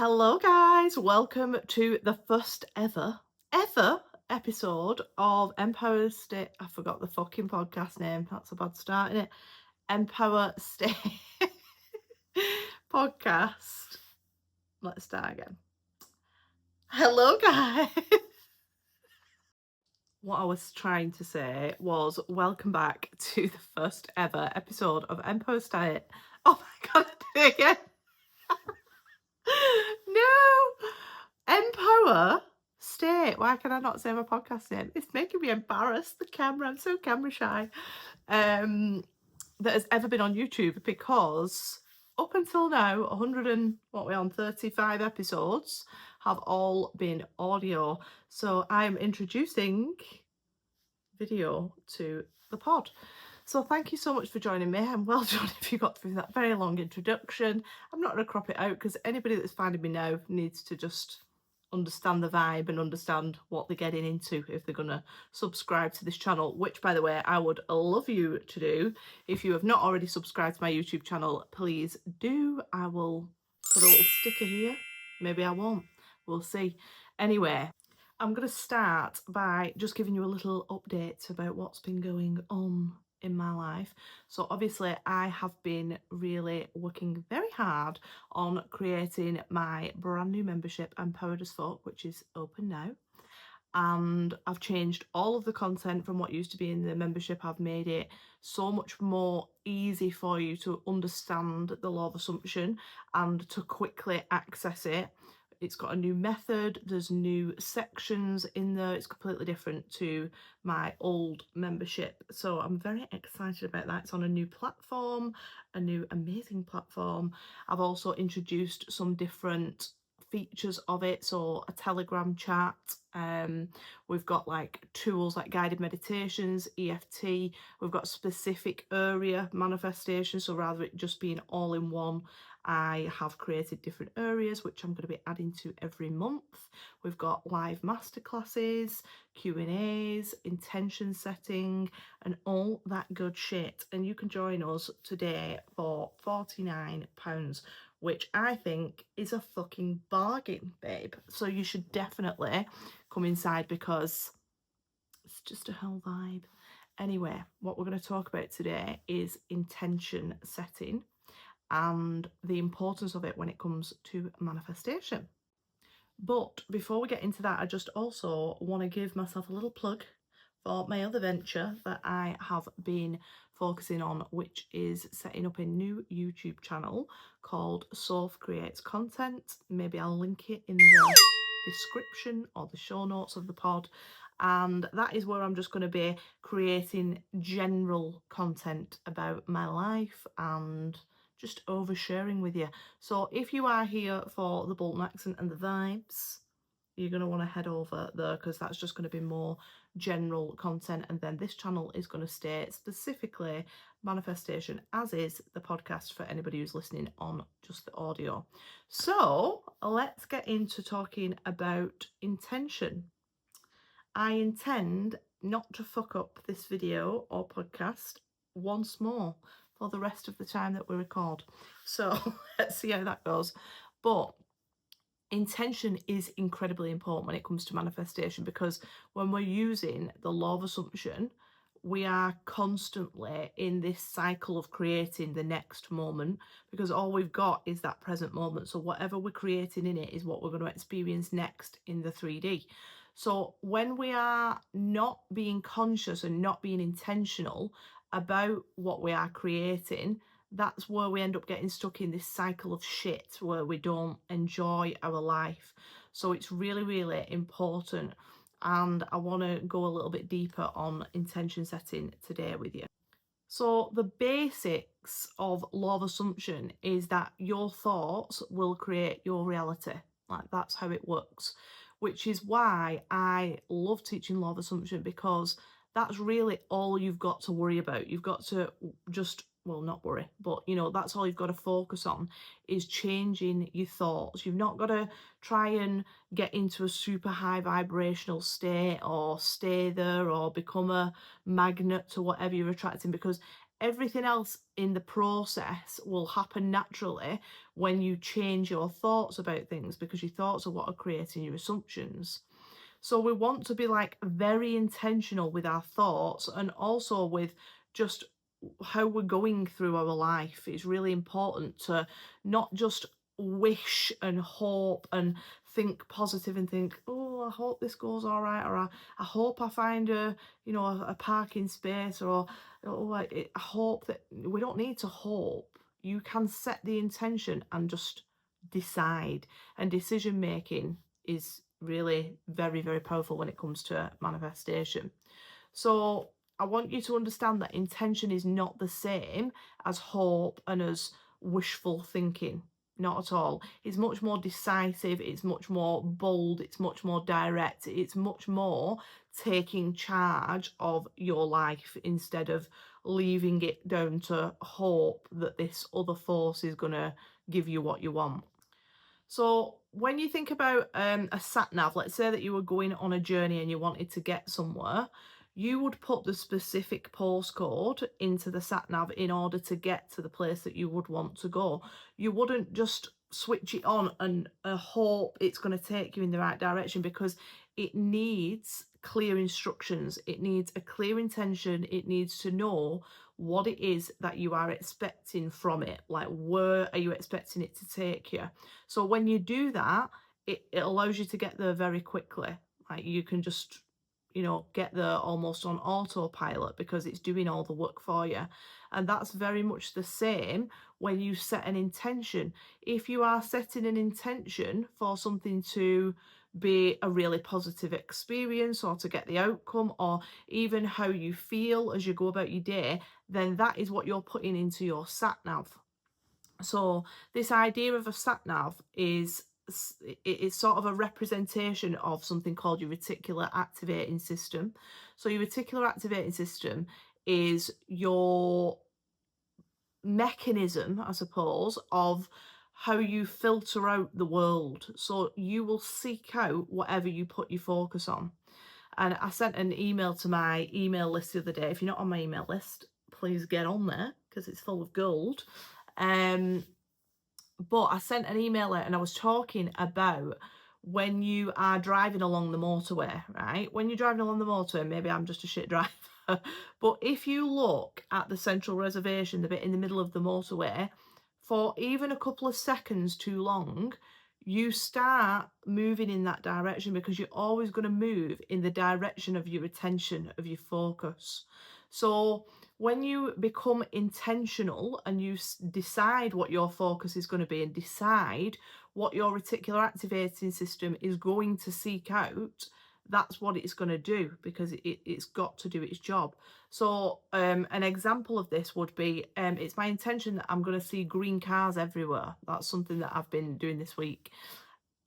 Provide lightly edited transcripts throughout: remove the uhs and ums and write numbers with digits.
Hello, guys. Welcome to the first ever episode of Empower State. I forgot the fucking podcast name. That's a bad start, isn't it? Empower State podcast. Let's start again. Hello, guys. What I was trying to say was welcome back to the first ever episode of Empower State. Oh my god, I did it again. No, Empower State. Why can I not say my podcast name? It's making me embarrassed. The camera. I'm so camera shy. That has ever been on YouTube, because up until now, 100 and what we're on 35 episodes have all been audio. So I'm introducing video to the pod. So thank you so much for joining me, and well done if you got through that very long introduction. I'm not going to crop it out because anybody that's finding me now needs to just understand the vibe and understand what they're getting into if they're going to subscribe to this channel, which, by the way, I would love you to do. If you have not already subscribed to my YouTube channel, please do. I will put a little sticker here. Maybe I won't. We'll see. Anyway, I'm going to start by just giving you a little update about what's been going on in my life. So obviously I have been really working very hard on creating my brand new membership, Empowered as Folk, which is open now. And I've changed all of the content from what used to be in the membership. I've made it so much more easy for you to understand the law of assumption and to quickly access it. It's got a new method, there's new sections in there. It's completely different to my old membership. So I'm very excited about that. It's on a new platform, a new amazing platform. I've also introduced some different features of it, so a Telegram chat. We've got like tools like guided meditations, EFT. We've got specific area manifestation, so rather it just being all in one, I have created different areas which I'm going to be adding to every month. We've got live masterclasses, Q&As, intention setting, and all that good shit. And you can join us today for £49, which I think is a fucking bargain, babe. So you should definitely come inside because it's just a whole vibe. Anyway, what we're going to talk about today is intention setting and the importance of it when it comes to manifestation. But before we get into that, I just also want to give myself a little plug for my other venture that I have been focusing on, which is setting up a new YouTube channel called Soph Creates Content. Maybe I'll link it in the description or the show notes of the pod. And that is where I'm just going to be creating general content about my life and just oversharing with you. So if you are here for the Bolton accent and the vibes, you're going to want to head over there because that's just going to be more general content. And then this channel is going to stay specifically manifestation, as is the podcast for anybody who's listening on just the audio. So let's get into talking about intention. I intend not to fuck up this video or podcast once more for the rest of the time that we record. So let's see how that goes. But intention is incredibly important when it comes to manifestation, because when we're using the law of assumption, we are constantly in this cycle of creating the next moment, because all we've got is that present moment. So whatever we're creating in it is what we're going to experience next in the 3D. So when we are not being conscious and not being intentional about what we are creating, that's where we end up getting stuck in this cycle of shit where we don't enjoy our life. So it's really, really important. And I want to go a little bit deeper on intention setting today with you. So the basics of law of assumption is that your thoughts will create your reality. Like, that's how it works, which is why I love teaching law of assumption, because that's really all you've got to worry about. You've got to just, well, not worry, but that's all you've got to focus on, is changing your thoughts. You've not got to try and get into a super high vibrational state or stay there or become a magnet to whatever you're attracting, because Everything else in the process will happen naturally when you change your thoughts about things, because your thoughts are what are creating your assumptions. So we want to be like very intentional with our thoughts, and also with just how we're going through our life. It's really important to not just wish and hope and think positive and think, oh, I hope this goes all right, or I hope I find a parking space, or oh, I hope that. We don't need to hope. You can set the intention and just decide. And decision making is really very, very powerful when it comes to manifestation. So I want you to understand that intention is not the same as hope and as wishful thinking. Not at all. It's much more decisive, it's much more bold, it's much more direct, it's much more taking charge of your life instead of leaving it down to hope that this other force is going to give you what you want. So when you think about a sat nav, let's say that you were going on a journey and you wanted to get somewhere, you would put the specific postcode into the sat nav in order to get to the place that you would want to go. You wouldn't just switch it on and hope it's going to take you in the right direction, because it needs clear instructions. It needs a clear intention. It needs to know what it is that you are expecting from it. Like, where are you expecting it to take you? So when you do that, it allows you to get there very quickly. Like, you can just, get there almost on autopilot, because it's doing all the work for you. And that's very much the same when you set an intention. If you are setting an intention for something to be a really positive experience, or to get the outcome, or even how you feel as you go about your day, then that is what you're putting into your sat nav. So this idea of a sat nav is sort of a representation of something called your reticular activating system. So your reticular activating system is your mechanism, I suppose, of how you filter out the world. So you will seek out whatever you put your focus on. And I sent an email to my email list the other day. If you're not on my email list, please get on there, because it's full of gold. But I sent an email out and I was talking about when you are driving along the motorway, right? When you're driving along the motorway, maybe I'm just a shit driver, but if you look at the central reservation, the bit in the middle of the motorway, for even a couple of seconds too long, you start moving in that direction, because you're always going to move in the direction of your attention, of your focus. So when you become intentional and you decide what your focus is going to be, and decide what your reticular activating system is going to seek out, that's what it's going to do, because it's got to do its job. So an example of this would be, it's my intention that I'm going to see green cars everywhere. That's something that I've been doing this week.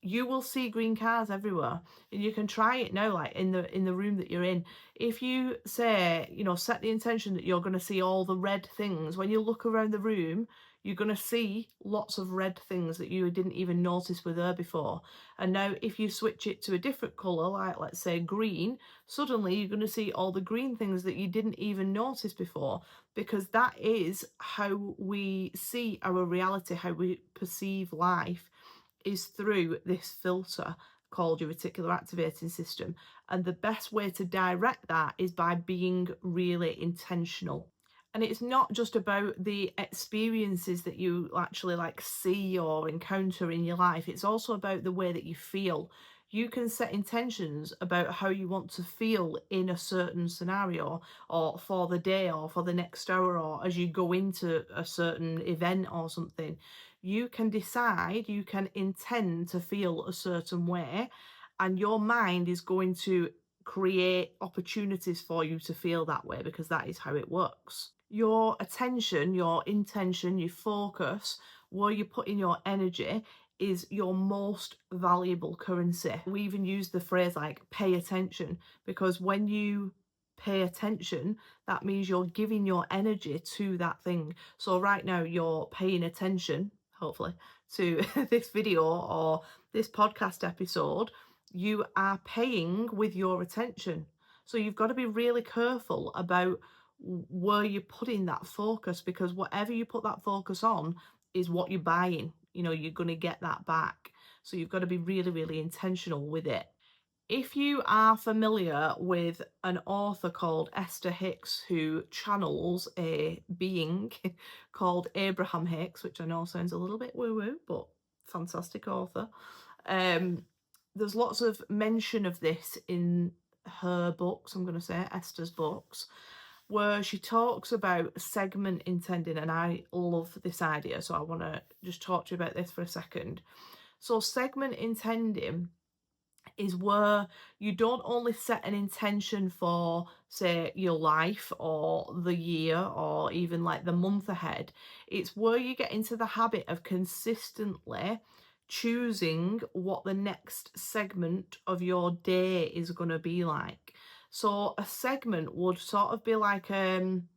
You will see green cars everywhere, and you can try it now, like in the room that you're in. If you say, set the intention that you're going to see all the red things, when you look around the room, you're going to see lots of red things that you didn't even notice were there before. And now if you switch it to a different colour, like let's say green, suddenly you're going to see all the green things that you didn't even notice before, because that is how we see our reality, how we perceive life, is through this filter called your reticular activating system. And the best way to direct that is by being really intentional. And it's not just about the experiences that you actually see or encounter in your life. It's also about the way that you feel. You can set intentions about how you want to feel in a certain scenario, or for the day, or for the next hour, or as you go into a certain event or something. You can decide, you can intend to feel a certain way, and your mind is going to create opportunities for you to feel that way, because that is how it works. Your attention, your intention, your focus, where you put in your energy, is your most valuable currency. We even use the phrase like pay attention, because when you pay attention, that means you're giving your energy to that thing. So right now you're paying attention, hopefully, to this video or this podcast episode. You are paying with your attention. So you've got to be really careful about where you're putting that focus, because whatever you put that focus on is what you're buying. You know, you're going to get that back. So you've got to be really, really intentional with it. If you are familiar with an author called Esther Hicks, who channels a being called Abraham Hicks, which I know sounds a little bit woo-woo, but fantastic author. There's lots of mention of this in her books, I'm going to say Esther's books, where she talks about segment intending, and I love this idea, so I want to just talk to you about this for a second. So segment intending is where you don't only set an intention for, say, your life or the year or even like the month ahead. It's where you get into the habit of consistently choosing what the next segment of your day is going to be like. So a segment would sort of be like I'm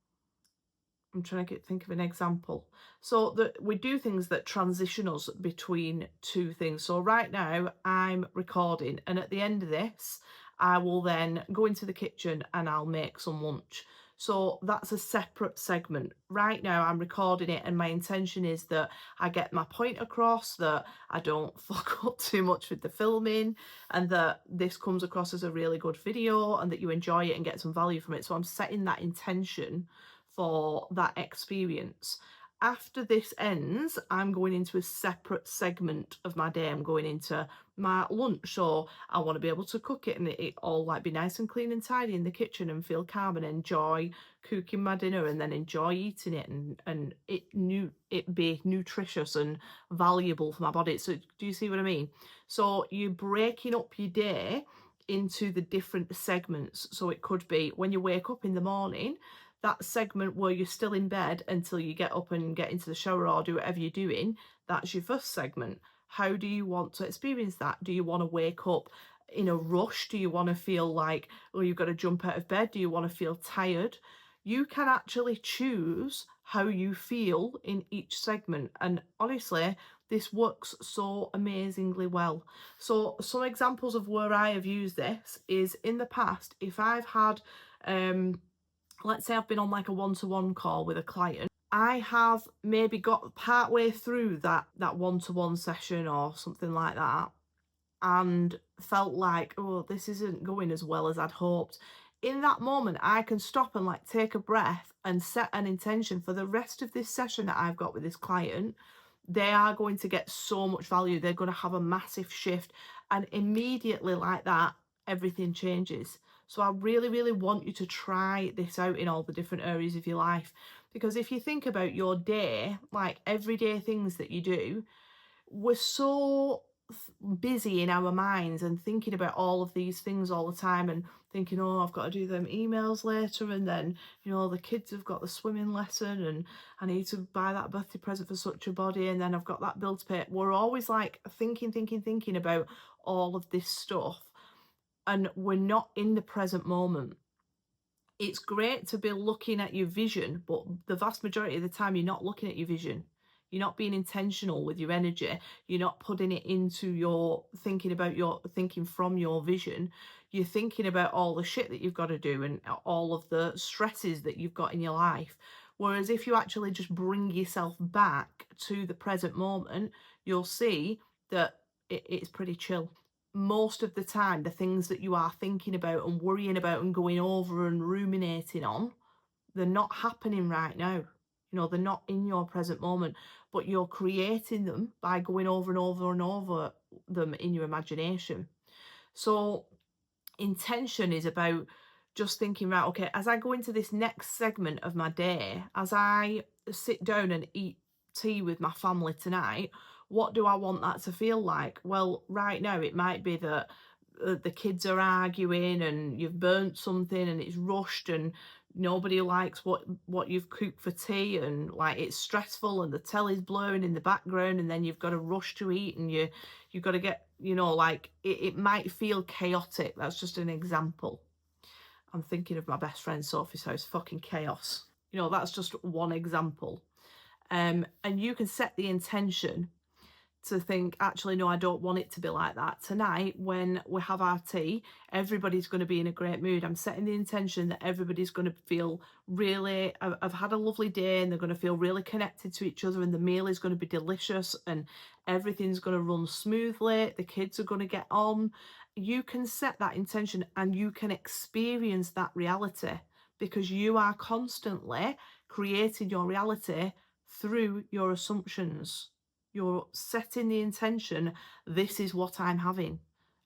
trying to think of an example. So that we do things that transition us between two things. So right now I'm recording, and at the end of this, I will then go into the kitchen and I'll make some lunch. So that's a separate segment. Right now I'm recording it, and my intention is that I get my point across, that I don't fuck up too much with the filming, and that this comes across as a really good video and that you enjoy it and get some value from it. So I'm setting that intention for that experience. After this ends, I'm going into a separate segment of my day. I'm going into my lunch, so I want to be able to cook it and it all like be nice and clean and tidy in the kitchen and feel calm and enjoy cooking my dinner and then enjoy eating it and it be nutritious and valuable for my body. So do you see what I mean? So you're breaking up your day into the different segments. So it could be when you wake up in the morning, that segment where you're still in bed until you get up and get into the shower or do whatever you're doing, that's your first segment. How do you want to experience that? Do you want to wake up in a rush? Do you want to feel like, oh, you've got to jump out of bed? Do you want to feel tired? You can actually choose how you feel in each segment. And honestly, this works so amazingly well. So some examples of where I have used this is in the past, if I've had let's say I've been on like a one-to-one call with a client, I have maybe got partway through that one-to-one session or something like that and felt like, oh, this isn't going as well as I'd hoped. In that moment, I can stop and like take a breath and set an intention for the rest of this session that I've got with this client. They are going to get so much value. They're going to have a massive shift. And immediately, like that, everything changes. So I really, really want you to try this out in all the different areas of your life. Because if you think about your day, like everyday things that you do, we're so busy in our minds and thinking about all of these things all the time and thinking, oh, I've got to do them emails later, and then, you know, the kids have got the swimming lesson and I need to buy that birthday present for such a body, and then I've got that bill to pay. We're always like thinking about all of this stuff, and we're not in the present moment. It's great to be looking at your vision, but the vast majority of the time you're not looking at your vision. You're not being intentional with your energy. You're not putting it into your thinking from your vision. You're thinking about all the shit that you've got to do and all of the stresses that you've got in your life. Whereas if you actually just bring yourself back to the present moment, you'll see that it's pretty chill. Most of the time, the things that you are thinking about and worrying about and going over and ruminating on, they're not happening right now. You know, they're not in your present moment, but you're creating them by going over and over and over them in your imagination. So intention is about just thinking, right, okay, as I go into this next segment of my day, as I sit down and eat tea with my family tonight, what do I want that to feel like? Well, right now it might be that the kids are arguing and you've burnt something and it's rushed and nobody likes what you've cooked for tea, and like it's stressful and the telly's blowing in the background, and then you've got to rush to eat and you've got to get, you know, like it might feel chaotic. That's just an example. I'm thinking of my best friend Sophie's house, fucking chaos. You know, that's just one example. And you can set the intention to think, actually, no, I don't want it to be like that. Tonight, when we have our tea, everybody's going to be in a great mood. I'm setting the intention that everybody's going to feel really, I've had a lovely day, and they're going to feel really connected to each other, and the meal is going to be delicious, and everything's going to run smoothly. The kids are going to get on. You can set that intention and you can experience that reality, because you are constantly creating your reality through your assumptions. You're setting the intention, this is what I'm having.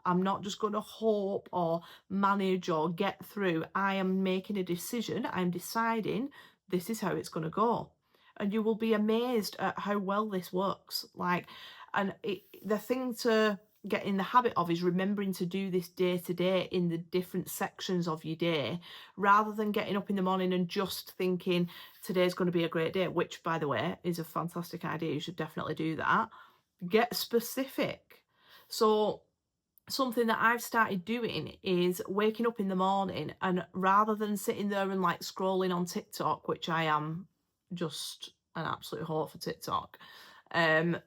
I'm not just going to hope or manage or get through. I am making a decision. I'm deciding this is how it's going to go. And you will be amazed at how well this works. The thing to get in the habit of is remembering to do this day to day in the different sections of your day, rather than getting up in the morning and just thinking today's going to be a great day, which, by the way, is a fantastic idea. You should definitely do that. Get specific. So something that I've started doing is waking up in the morning, and rather than sitting there and like scrolling on TikTok, which I am just an absolute whore for TikTok.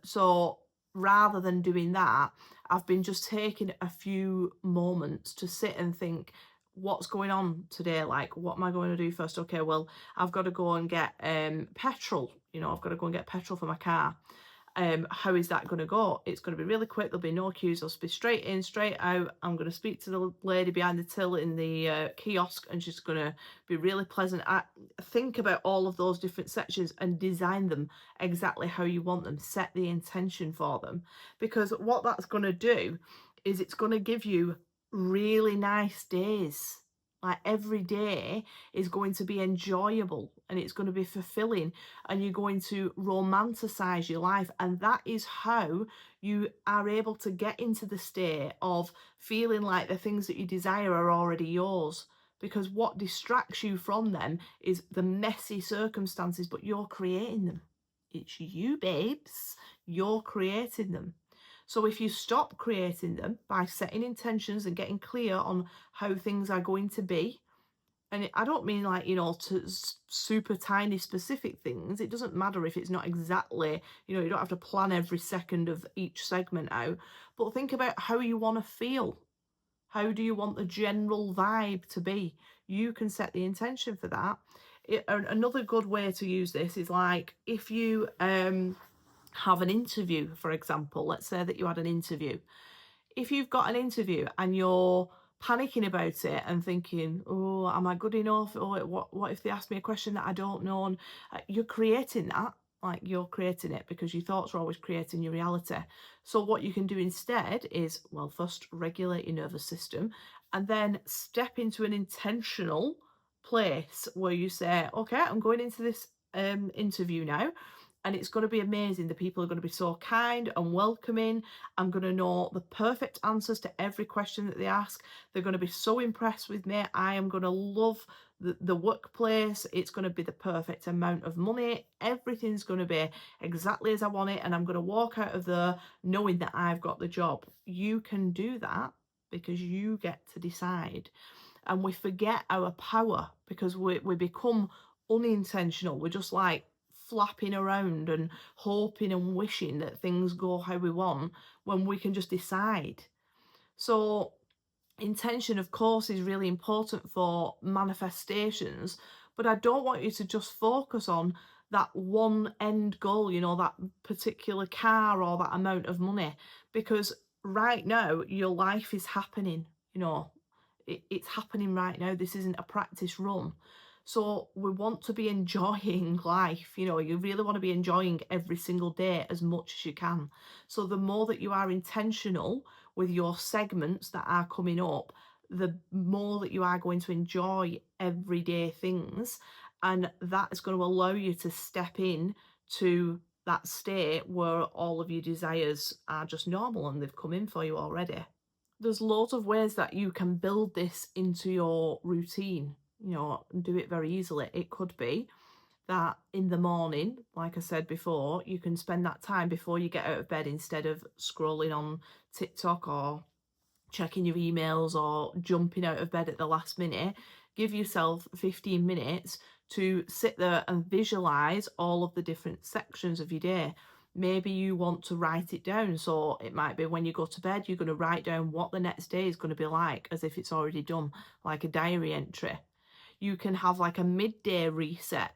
So rather than doing that, I've been just taking a few moments to sit and think, what's going on today? Like, what am I going to do first? Okay, well, I've got to go and get petrol. I've got to go and get petrol for my car. How is that going to go? It's going to be really quick. There'll be no queues. I'll be straight in, straight out. I'm going to speak to the lady behind the till in the kiosk, and she's going to be really pleasant. Think about all of those different sections and design them exactly how you want them. Set the intention for them, because what that's going to do is it's going to give you really nice days. Like, every day is going to be enjoyable and it's going to be fulfilling, and you're going to romanticize your life. And that is how you are able to get into the state of feeling like the things that you desire are already yours. Because what distracts you from them is the messy circumstances, but you're creating them. It's you, babes. You're creating them. So if you stop creating them by setting intentions and getting clear on how things are going to be, and I don't mean like, to super tiny specific things. It doesn't matter if it's not exactly, you don't have to plan every second of each segment out, but think about how you want to feel. How do you want the general vibe to be? You can set the intention for that. Another good way to use this is like, if you have an interview, for example. Let's say that you had an interview. If you've got an interview and you're panicking about it and thinking, oh, am I good enough? Or what if they ask me a question that I don't know? And you're creating that. Like, you're creating it, because your thoughts are always creating your reality. So what you can do instead is, well, first regulate your nervous system, and then step into an intentional place where you say, okay, I'm going into this interview now, and it's going to be amazing. The people are going to be so kind and welcoming. I'm going to know the perfect answers to every question that they ask. They're going to be so impressed with me. I am going to love the workplace. It's going to be the perfect amount of money. Everything's going to be exactly as I want it, and I'm going to walk out of there knowing that I've got the job. You can do that because you get to decide. And we forget our power because we become unintentional. We're just like flapping around and hoping and wishing that things go how we want, when we can just decide. So intention, of course, is really important for manifestations, but I don't want you to just focus on that one end goal, that particular car or that amount of money, because right now your life is happening. It's happening right now. This isn't a practice run. So we want to be enjoying life. You really want to be enjoying every single day as much as you can. So the more that you are intentional with your segments that are coming up, the more that you are going to enjoy everyday things. And that is going to allow you to step in to that state where all of your desires are just normal and they've come in for you already. There's loads of ways that you can build this into your routine, and do it very easily. It could be that in the morning, like I said before, you can spend that time before you get out of bed, instead of scrolling on TikTok or checking your emails or jumping out of bed at the last minute. Give yourself 15 minutes to sit there and visualize all of the different sections of your day. Maybe you want to write it down. So it might be when you go to bed, you're going to write down what the next day is going to be like as if it's already done, like a diary entry. You can have like a midday reset.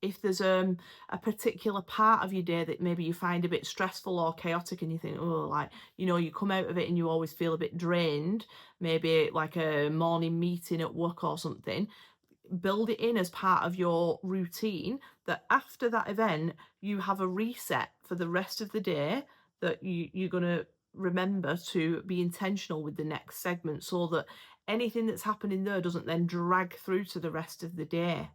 If there's a particular part of your day that maybe you find a bit stressful or chaotic and you think, oh, like, you know, you come out of it and you always feel a bit drained, maybe like a morning meeting at work or something, build it in as part of your routine that after that event, you have a reset for the rest of the day, that you're going to remember to be intentional with the next segment, so that anything that's happening there doesn't then drag through to the rest of the day.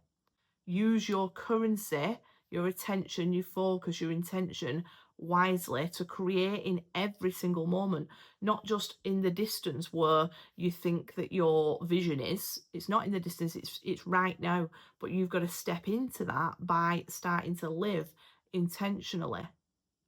Use your currency, your attention, your focus, your intention wisely to create in every single moment, not just in the distance where you think that your vision is. It's not in the distance, it's right now, but you've got to step into that by starting to live intentionally,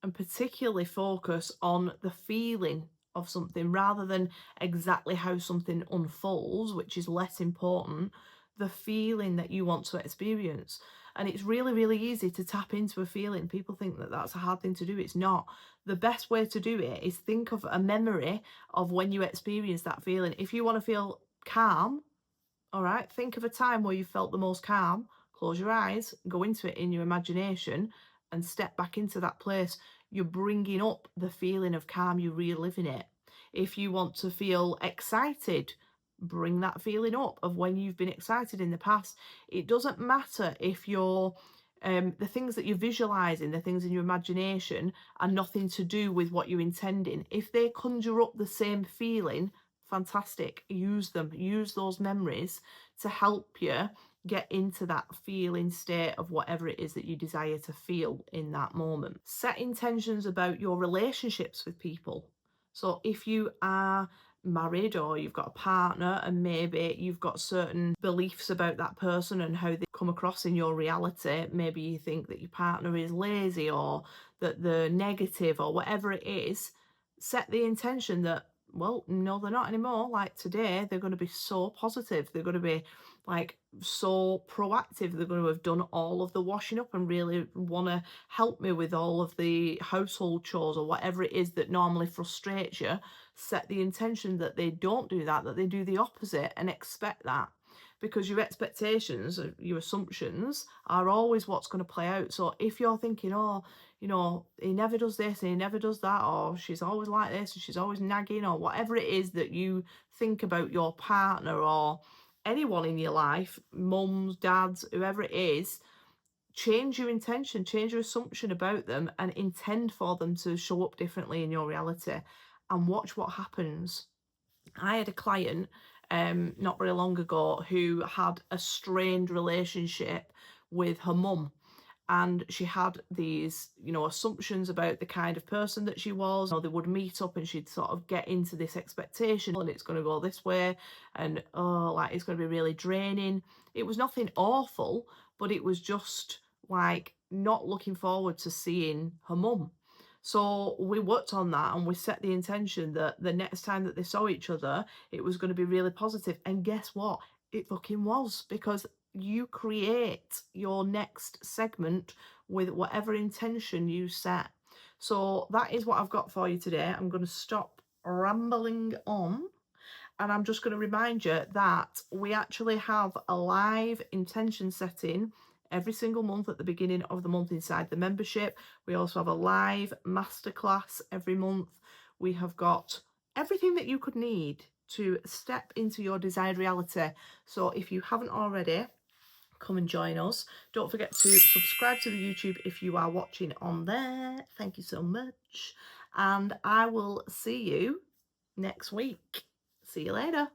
and particularly focus on the feeling of something rather than exactly how something unfolds, which is less important, the feeling that you want to experience. And it's really, really easy to tap into a feeling. People think that that's a hard thing to do. It's not. The best way to do it is think of a memory of when you experience that feeling. If you want to feel calm, all right, think of a time where you felt the most calm. Close your eyes, go into it in your imagination, and step back into that place. You're bringing up the feeling of calm, you're reliving it. If you want to feel excited, bring that feeling up of when you've been excited in the past. It doesn't matter if you're the things that you're visualizing, the things in your imagination, are nothing to do with what you're intending. If they conjure up the same feeling, fantastic. Use them, use those memories to help you get into that feeling state of whatever it is that you desire to feel in that moment. Set intentions about your relationships with people. So if you are married or you've got a partner and maybe you've got certain beliefs about that person and how they come across in your reality, maybe you think that your partner is lazy or that they're negative or whatever it is, set the intention that, well, no, they're not anymore. Like today, they're going to be so positive. They're going to be like so proactive. They're going to have done all of the washing up and really want to help me with all of the household chores or whatever it is that normally frustrates you. Set the intention that they don't do that, that they do the opposite, and expect that. Because your expectations, your assumptions are always what's going to play out. So if you're thinking, oh, you know, he never does this and he never does that, or she's always like this and she's always nagging, or whatever it is that you think about your partner or anyone in your life, mums, dads, whoever it is, change your intention, change your assumption about them, and intend for them to show up differently in your reality, and watch what happens. I had a client not very long ago who had a strained relationship with her mum, and she had these, you know, assumptions about the kind of person that she was. You know, they would meet up and she'd sort of get into this expectation and it's going to go this way, and oh, like it's going to be really draining. It was nothing awful, but it was just like not looking forward to seeing her mum. So we worked on that and we set the intention that the next time that they saw each other, it was going to be really positive. And guess what? It fucking was, because you create your next segment with whatever intention you set. So that is what I've got for you today. I'm going to stop rambling on, and I'm just going to remind you that we actually have a live intention setting every single month at the beginning of the month inside the membership. We also have a live masterclass every month. We have got everything that you could need to step into your desired reality. So if you haven't already, come and join us. Don't forget to subscribe to the YouTube if you are watching on there. Thank you so much. And I will see you next week. See you later.